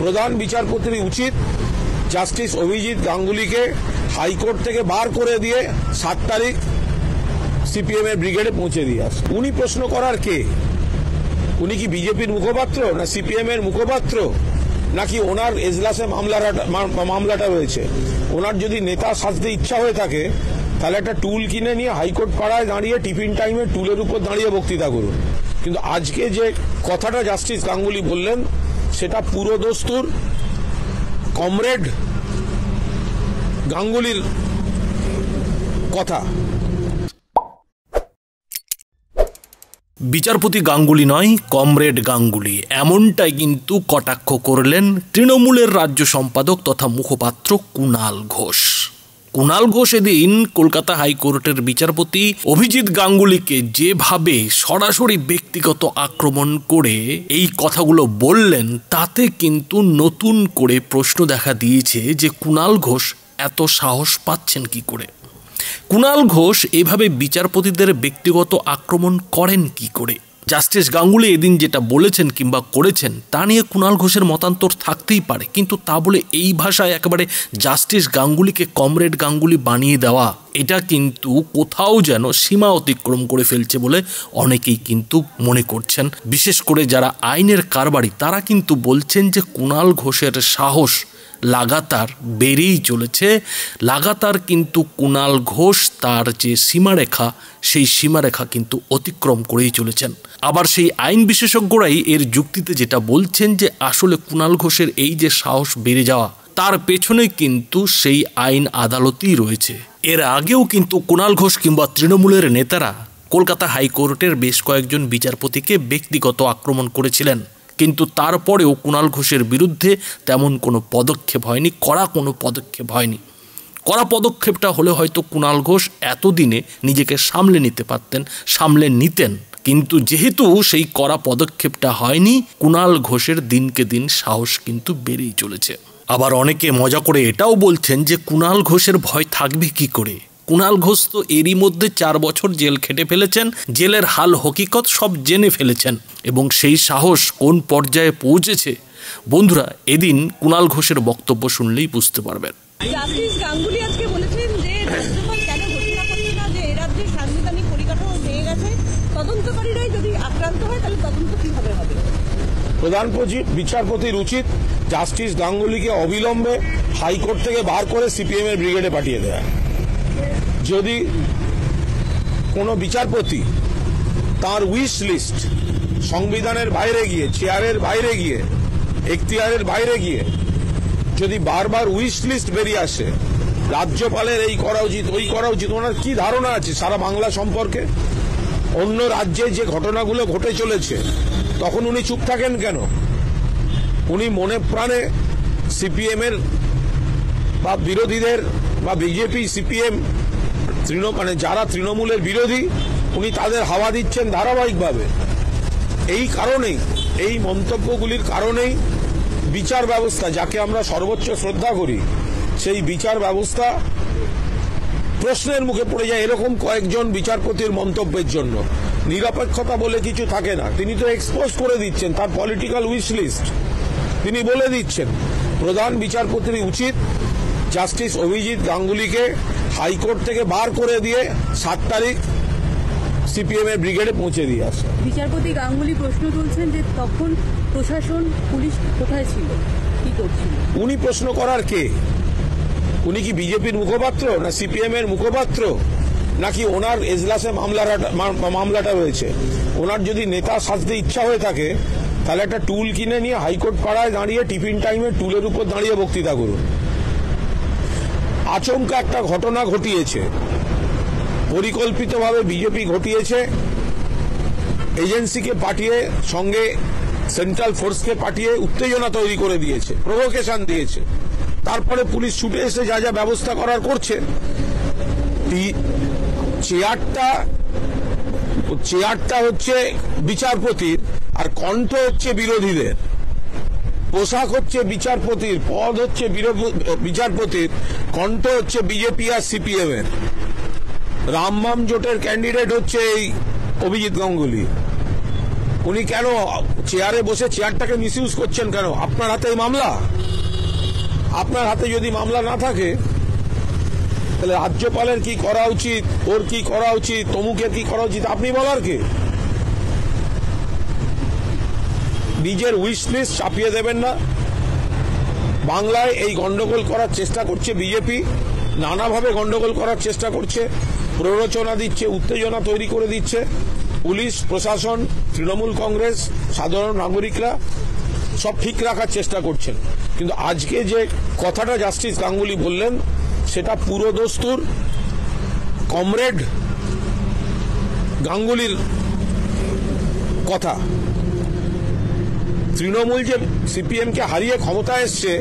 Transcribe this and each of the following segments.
প্রধান বিচারপতির উচিত জাস্টিস অভিজিৎ গাঙ্গুলিকে হাইকোর্ট থেকে বার করে দিয়ে 7 তারিখ সিপিএম এর ব্রিগেডে পৌঁছে দিয়ে আসে। উনি প্রশ্ন করার কে? উনি কি বিজেপির মুখপাত্র, না সিপিএম এর মুখপাত্র, নাকি ওনার এজলাসে মামলাটা রয়েছে? ওনার যদি নেতা সাজতে ইচ্ছা হয়ে থাকে তাহলে একটা টুল কিনে নিয়ে হাইকোর্ট পাড়ায় দাঁড়িয়ে টিফিন টাইমে টুলের উপর দাঁড়িয়ে বক্তৃতা করুন। কিন্তু আজকে যে কথাটা জাস্টিস গাঙ্গুলি বললেন সেটা পুরো দস্তুর কমরেড গাঙ্গুলির কথা। বিচারপতি গাঙ্গুলি নয়, কমরেড গাঙ্গুলি, এমনটাই কিন্তু কটাক্ষ করলেন তৃণমূলের রাজ্য সম্পাদক তথা মুখপাত্র কুণাল ঘোষ। কুণাল ঘোষ এদিন কলকাতা হাইকোর্টের বিচারপতি অভিজিৎ গাঙ্গুলিকে যেভাবে সরাসরি ব্যক্তিগত আক্রমণ করে এই কথাগুলো বললেন, তাতে কিন্তু নতুন করে প্রশ্ন দেখা দিয়েছে যে কুণাল ঘোষ এত সাহস পাচ্ছেন কি করে? কুণাল ঘোষ এভাবে বিচারপতিদের ব্যক্তিগত আক্রমণ করেন কি করে? জাস্টিস গাঙ্গুলি এদিন যেটা বলেছেন কিংবা করেছেন তা নিয়ে কুণাল ঘোষের মতান্তর থাকতেই পারে, কিন্তু তা বলে এই ভাষায় একেবারে জাস্টিস গাঙ্গুলিকে কমরেড গাঙ্গুলি বানিয়ে দেওয়া, এটা কিন্তু কোথাও যেন সীমা অতিক্রম করে ফেলছে বলে অনেকেই কিন্তু মনে করছেন। বিশেষ করে যারা আইনের কারবারি তারা কিন্তু বলছেন যে কুণাল ঘোষের সাহস লাগাতার বেড়েই চলেছে। লাগাতার কিন্তু কুণাল ঘোষ তার যে সীমারেখা সেই সীমারেখা কিন্তু অতিক্রম করেই চলেছেন। আবার সেই আইন বিশেষজ্ঞরাই এর যুক্তিতে যেটা বলছেন যে আসলে কুণাল ঘোষের এই যে সাহস বেড়ে যাওয়া তার পেছনে কিন্তু সেই আইন আদালতই রয়েছে। এর আগেও কিন্তু কুণাল ঘোষ কিংবা তৃণমূলের নেতারা কলকাতা হাইকোর্টের বেশ কয়েকজন বিচারপতিকে ব্যক্তিগত আক্রমণ করেছিলেন, কিন্তু তারপরেও কুণাল ঘোষের বিরুদ্ধে তেমন কোনো পদক্ষেপ হয়নি, কড়া কোনো পদক্ষেপ হয়নি। কড়া পদক্ষেপটা হলে হয়তো কুণাল ঘোষ এতদিনে নিজেকে সামলে নিতে পারতেন, সামলে নিতেন, কিন্তু যেহেতু সেই কড়া পদক্ষেপটা হয়নি, কুণাল ঘোষের দিনকে দিন সাহস কিন্তু বেড়েই চলেছে। আবার অনেকে মজা করে এটাও বলছেন যে কুণাল ঘোষের ভয় থাকবে কি করে? কুণাল ঘোষ তো এরই মধ্যে 4 বছর জেল খেটে ফেলেছেন, জেলের হাল হকিকত সব জেনে ফেলেছেন, এবং সেই সাহস কোন পর্যায়ে পৌঁছেছে বন্ধুরা এদিন কুণাল ঘোষের বক্তব্য শুনলেই বুঝতে পারবেন। জাস্টিস গাঙ্গুলি আজকে বলেছেন যে রাজ্যপাল কেন ঘোষণা করছে না যে এই রাজ্যে সাংবিধানিক পরিকাঠামো ভেঙে গেছে, তদন্তকারীরাই যদি আক্রান্ত হয় তাহলে তদন্ত কিভাবে হবে? প্রধান বিচারপতির উচিত জাস্টিস গাঙ্গুলিকে অবিলম্বে হাইকোর্ট থেকে বার করে সিপিএম এর ব্রিগেডে পাঠিয়ে দেয়। যদি কোনো বিচারপতি তার উইশ লিস্ট সংবিধানের বাইরে গিয়ে, চেয়ারের বাইরে গিয়ে, এখতিয়ারের বাইরে গিয়ে যদি বারবার উইশ লিস্ট বেরিয়ে আসে, রাজ্যপালের এই করা উচিত, ওই করা উচিত, ওনার কি ধারণা আছে সারা বাংলা সম্পর্কে? অন্য রাজ্যে যে ঘটনাগুলো ঘটে চলেছে তখন উনি চুপ থাকেন কেন? উনি মনে প্রাণে সিপিএম এর বা বিরোধীদের বা বিজেপি সিপিএম মানে যারা তৃণমূলের বিরোধী উনি তাদের হাওয়া দিচ্ছেন ধারাবাহিকভাবে। এই কারণেই, এই মন্তব্যগুলির কারণেই বিচার ব্যবস্থা, যাকে আমরা সর্বোচ্চ শ্রদ্ধা করি, সেই বিচার ব্যবস্থা প্রশ্নের মুখে পড়ে যায় এরকম কয়েকজন বিচারপতির মন্তব্যের জন্য। নিরপেক্ষতা বলে কিছু থাকে না। তিনি তো এক্সপোজ করে দিচ্ছেন তার পলিটিক্যাল উইশ লিস্ট, তিনি বলে দিচ্ছেন। প্রধান বিচারপতির উচিত জাস্টিস অভিজিৎ গাঙ্গুলিকে হাইকোর্ট থেকে বার করে দিয়ে 7 তারিখ সিপিএম এর ব্রিগেডে পৌঁছে দিয়ে আসে। বিচারপতি গাঙ্গুলি প্রশ্ন তুলছেন যে তখন প্রশাসন, পুলিশ কোথায় ছিল, কি করছিল? উনি প্রশ্ন করার কে? উনি কি বিজেপির মুখপাত্র, না সিপিএম এর মুখপাত্র, নাকি ওনার এজলাসে মামলাটা রয়েছে? ওনার যদি নেতা সাজতে ইচ্ছা হয়ে থাকে তাহলে একটা টুল কিনে নিয়ে হাইকোর্ট পাড়ায় দাঁড়িয়ে টিফিন টাইমে টুলের উপর দাঁড়িয়ে বক্তৃতা করুন। আচমকা একটা ঘটনা ঘটিয়েছে, পরিকল্পিতভাবে বিজেপি ঘটিয়েছে, এজেন্সিকে পাঠিয়ে, সঙ্গে সেন্ট্রাল ফোর্সকে পাঠিয়ে উত্তেজনা তৈরি করে দিয়েছে, প্রভোকেশন দিয়েছে। তারপরে পুলিশ ছুটে এসে যা যা ব্যবস্থা করার করছে। চেয়ারটা হচ্ছে বিচারপতির আর কণ্ঠ হচ্ছে বিরোধীদের। পোশাক হচ্ছে বিচারপতির, পদ হচ্ছে বিচারপতির, কণ্ঠ হচ্ছে বিজেপি আর সিপিএম এর। রামবাম জোটের ক্যান্ডিডেট হচ্ছে এই অভিজিৎ গাঙ্গুলি। উনি কেন চেয়ারে বসে চেয়ারটাকে মিসইউজ করছেন কেন? আপনার হাতে এই মামলা। আপনার হাতে যদি মামলা না থাকে তাহলে রাজ্যপালের কি করা উচিত, ওর কি করা উচিত, তমুকের কি করা উচিত, আপনি বলার কে? নিজের উইশ লিস্ট চাপিয়ে দেবেন না। বাংলায় এই গন্ডগোল করার চেষ্টা করছে বিজেপি, নানাভাবে গন্ডগোল করার চেষ্টা করছে, প্ররোচনা দিচ্ছে, উত্তেজনা তৈরি করে দিচ্ছে। পুলিশ প্রশাসন, তৃণমূল কংগ্রেস, সাধারণ নাগরিকরা সব ঠিক রাখার চেষ্টা করছেন। কিন্তু আজকে যে কথাটা জাস্টিস গাঙ্গুলি বললেন সেটা পুরোদস্তুর কমরেড গাঙ্গুলির কথা। তৃণমূল যে সিপিএমকে হারিয়ে ক্ষমতা এসছে,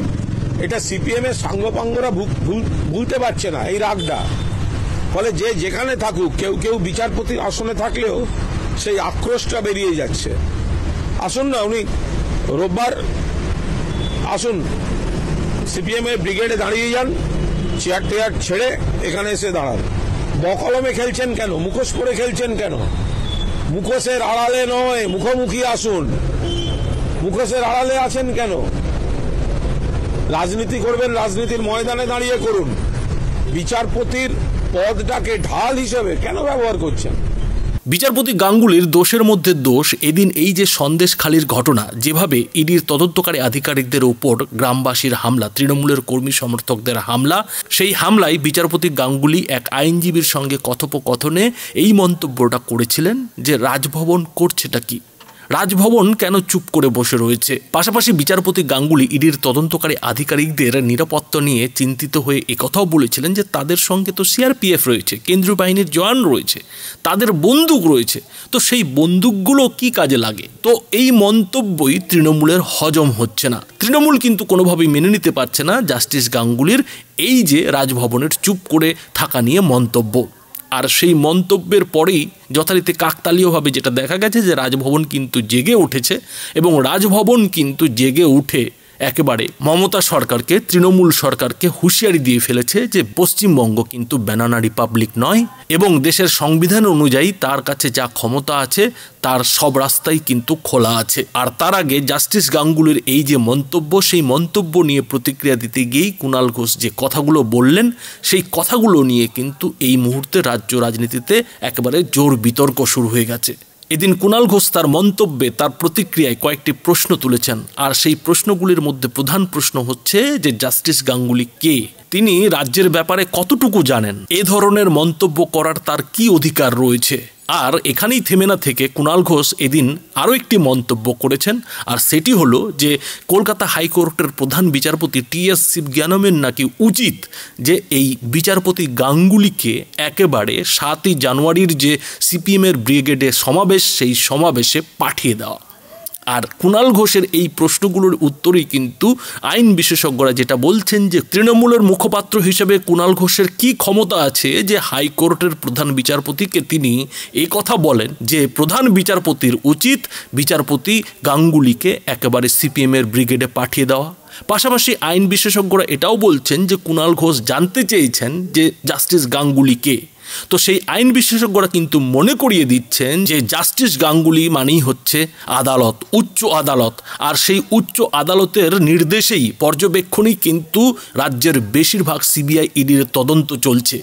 এটা সিপিএম এর সাঙ্গপাঙ্গরা ভুলতে পারছে না এই রাগটা। ফলে যে যেখানে থাকুক, কেউ কেউ বিচারপতির আসনে থাকলেও সেই আক্রোশটা বেরিয়ে যাচ্ছে। আসুন না, উনি রোববার আসুন, সিপিএম এর ব্রিগেডে দাঁড়িয়ে যান, চেয়ার টেয়ার ছেড়ে এখানে এসে দাঁড়ান। বকলমে খেলছেন কেন? মুখোশ পরে খেলছেন কেন? মুখোশের আড়ালে নয়, মুখোমুখি আসুন। মুখোশের আড়ালে আছেন কেন? রাজনীতি করবেন, রাজনীতির ময়দানে দাঁড়িয়ে করুন। বিচারপতির পদটাকে ঢাল হিসেবে কেন ব্যবহার করছেন? বিচারপতি গাঙ্গুলির দোষের মধ্যে দোষ এদিন এই যে সন্দেশখালির ঘটনা, যেভাবে ইডির তদন্তকারী আধিকারিকদের উপর গ্রামবাসীর হামলা, তৃণমূলের কর্মী সমর্থকদের হামলা, সেই হামলায় বিচারপতি গাঙ্গুলি এক আইনজীবীর সঙ্গে কথোপকথনে এই মন্তব্যটা করেছিলেন যে রাজভবন করছেটা কি, রাজভবন কেন চুপ করে বসে রয়েছে। পাশাপাশি বিচারপতি গাঙ্গুলি ইডির তদন্তকারী আধিকারিকদের নিরাপত্তা নিয়ে চিন্তিত হয়ে একথাও বলেছিলেন যে তাদের সঙ্গে তো সিআরপিএফ রয়েছে, কেন্দ্রীয় বাহিনীর জওয়ান রয়েছে, তাদের বন্দুক রয়েছে, তো সেই বন্দুকগুলো কি কাজে লাগে। তো এই মন্তব্যই তৃণমূলের হজম হচ্ছে না। তৃণমূল কিন্তু কোনোভাবেই মেনে নিতে পারছে না জাস্টিস গাঙ্গুলির এই যে রাজভবনের চুপ করে থাকা নিয়ে মন্তব্য। আর সেই মন্তব্যের পরেই যথারীতি কাকতালীয়ভাবে যেটা দেখা গেছে যে রাজভবন কিন্তু জেগে উঠেছে, এবং রাজভবন কিন্তু জেগে উঠে একেবারে মমতা সরকারকে, তৃণমূল সরকারকে হুঁশিয়ারি দিয়ে ফেলেছে যে পশ্চিমবঙ্গ কিন্তু ব্যানানা রিপাবলিক নয়, এবং দেশের সংবিধান অনুযায়ী তার কাছে যা ক্ষমতা আছে তার সব রাস্তাই কিন্তু খোলা আছে। আর তার আগে জাস্টিস গাঙ্গুলির এই যে মন্তব্য, সেই মন্তব্য নিয়ে প্রতিক্রিয়া দিতে গিয়েই কুণাল ঘোষ যে কথাগুলো বললেন, সেই কথাগুলো নিয়ে কিন্তু এই মুহূর্তে রাজ্য রাজনীতিতে একেবারে জোর বিতর্ক শুরু হয়ে গেছে। এদিন কুণাল ঘোষ তার মন্তব্যে, তার প্রতিক্রিয়ায় কয়েকটি প্রশ্ন তুলেছেন, আর সেই প্রশ্নগুলির মধ্যে প্রধান প্রশ্ন হচ্ছে যে জাস্টিস গাঙ্গুলি কে, তিনি রাজ্যের ব্যাপারে কতটুকু জানেন, এ ধরনের মন্তব্য করার তার কি অধিকার রয়েছে। আর এখানেই থেমে না থেকে কুণাল ঘোষ এদিন আরও একটি মন্তব্য করেছেন, আর সেটি হলো যে কলকাতা হাইকোর্টের প্রধান বিচারপতি টি.এস. শিবজ্ঞানমের নাকি উচিত যে এই বিচারপতি গাঙ্গুলিকে একেবারে 7ই জানুয়ারির যে সিপিএমের ব্রিগেডে সমাবেশ, সেই সমাবেশে পাঠিয়ে দেওয়া। আর কুণাল ঘোষের এই প্রশ্নগুলোর উত্তরেই কিন্তু আইন বিশেষজ্ঞরা যেটা বলছেন যে তৃণমূলের মুখপাত্র হিসেবে কুণাল ঘোষের কি ক্ষমতা আছে যে হাইকোর্টের প্রধান বিচারপতিকে তিনি এই কথা বলেন যে প্রধান বিচারপতির উচিত বিচারপতি গাঙ্গুলিকে একেবারে সিপিএমের ব্রিগেডে পাঠিয়ে দেওয়া। পাশাপাশি আইন বিশেষজ্ঞরা এটাও বলছেন যে কুণাল ঘোষ জানতে চেয়েছেন যে জাস্টিস গাঙ্গুলি কে। তো সেই আইন বিশেষজ্ঞরা কিন্তু মনে করিয়ে দিচ্ছেন যে জাস্টিস গাঙ্গুলি মানেই হচ্ছে আদালত, উচ্চ আদালত, আর সেই উচ্চ আদালতের নির্দেশেই, পর্যবেক্ষণেই কিন্তু রাজ্যের বেশিরভাগ সিবিআই ইডির তদন্ত চলছে।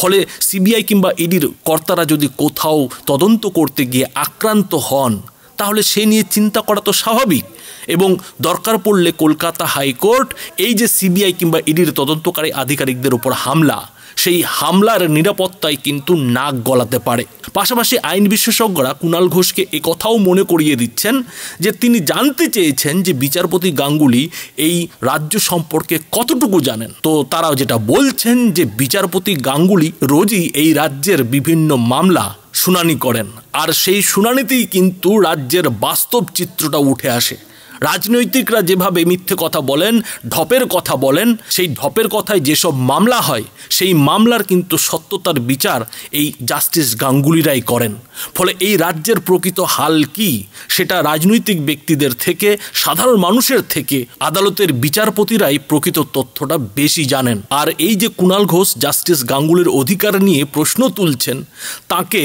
ফলে সিবিআই কিংবা ইডির কর্তারা যদি কোথাও তদন্ত করতে গিয়ে আক্রান্ত হন, তাহলে সে নিয়ে চিন্তা করা তো স্বাভাবিক, এবং দরকার পড়লে কলকাতা হাইকোর্ট এই যে সিবিআই কিংবা ইডির তদন্তকারী আধিকারিকদের উপর হামলা, সেই হামলার নিরাপত্তায় কিন্তু নাক গলাতে পারে। পাশাপাশি আইন বিশেষজ্ঞরা কুণাল ঘোষকে একথাও মনে করিয়ে দিচ্ছেন যে তিনি জানতে চেয়েছেন যে বিচারপতি গাঙ্গুলি এই রাজ্য সম্পর্কে কতটুকু জানেন। তো তারাও যেটা বলছেন যে বিচারপতি গাঙ্গুলি রোজই এই রাজ্যের বিভিন্ন মামলা শুনানি করেন, আর সেই শুনানিতেই কিন্তু রাজ্যের বাস্তব চিত্রটা উঠে আসে। রাজনৈতিকরা যেভাবে মিথ্যে কথা বলেন, ঢপের কথা বলেন, সেই ঢপের কথায় যেসব মামলা হয় সেই মামলার কিন্তু সত্যতার বিচার এই জাস্টিস গাঙ্গুলিরাই করেন। ফলে এই রাজ্যের প্রকৃত হাল কি সেটা রাজনৈতিক ব্যক্তিদের থেকে, সাধারণ মানুষের থেকে আদালতের বিচারপতিরাই প্রকৃত তথ্যটা বেশি জানেন। আর এই যে কুণাল ঘোষ জাস্টিস গাঙ্গুলির অধিকার নিয়ে প্রশ্ন তুলছেন, তাকে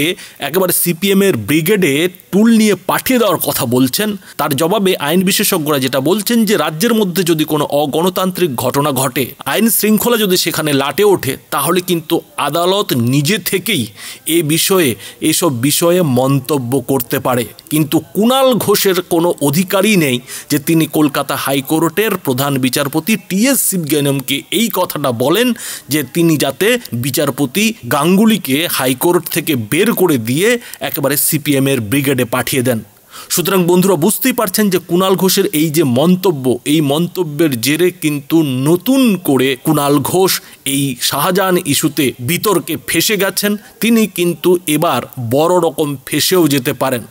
একেবারে সিপিএমের ব্রিগেডে টুল নিয়ে পাঠিয়ে দেওয়ার কথা বলছেন, তার জবাবে আইন বিশেষজ্ঞরা যেটা বলছেন যে রাজ্যের মধ্যে যদি কোনো অগণতান্ত্রিক ঘটনা ঘটে, আইন শৃঙ্খলা যদি সেখানে লাটে ওঠে, তাহলে কিন্তু আদালত নিজে থেকেই এসব বিষয়ে মন্তব্য করতে পারে। কিন্তু কুণাল ঘোষের কোনো অধিকারই নেই যে তিনি কলকাতা হাইকোর্টের প্রধান বিচারপতি টি.এস. শিবজ্ঞানমকে এই কথাটা বলেন যে তিনি যাতে বিচারপতি গাঙ্গুলিকে হাইকোর্ট থেকে বের করে দিয়ে একেবারে সিপিএমের ব্রিগেডে পাঠিয়ে দেন। সুতরাং বন্ধুরা বুঝতেই পারছেন যে কুণাল ঘোষের এই যে মন্তব্য, এই মন্তব্যের জেরে কিন্তু নতুন করে কুণাল ঘোষ এই শাহজাহান ইস্যুতে বিতর্কে ফেসে গেছেন। তিনি কিন্তু এবার বড় রকম ফেসেও যেতে পারেন।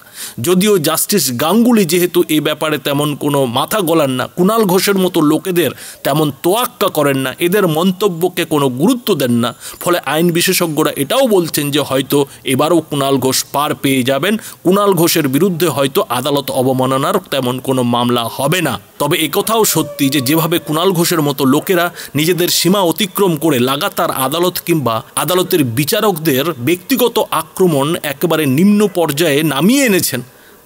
যদিও জাস্টিস গাঙ্গুলি যেহেতু এই ব্যাপারে তেমন কোনো মাথা গলান না, কুণাল ঘোষের মতো লোকেদের তেমন তোয়াক্কা করেন না, এদের মন্তব্যকে কোনো গুরুত্ব দেন না, ফলে আইন বিশেষজ্ঞরা এটাও বলছেন যে হয়তো এবারও কুণাল ঘোষ পার পেয়ে যাবেন। কুণাল ঘোষের বিরুদ্ধে হয়তো আদালত অবমাননার তেমন কোনো মামলা হবে না। তবে একথাও সত্যি যে যেভাবে কুণাল ঘোষের মতো লোকেরা নিজেদের সীমা অতিক্রম করে লাগাতার আদালত কিংবা আদালতের বিচারকদের ব্যক্তিগত আক্রমণ একেবারে নিম্ন পর্যায়ে নামিয়ে এনেছেন,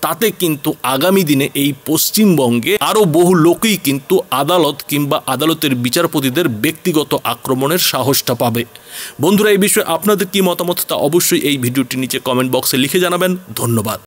তাতে কিন্তু আগামী দিনে এই পশ্চিমবঙ্গে আরও বহু লোকই কিন্তু আদালত কিংবা আদালতের বিচারপতিদের ব্যক্তিগত আক্রমণের সাহসটা পাবে। বন্ধুরা, এই বিষয়ে আপনাদের কি মতামত তা অবশ্যই এই ভিডিওটির নিচে কমেন্ট বক্সে লিখে জানাবেন। ধন্যবাদ।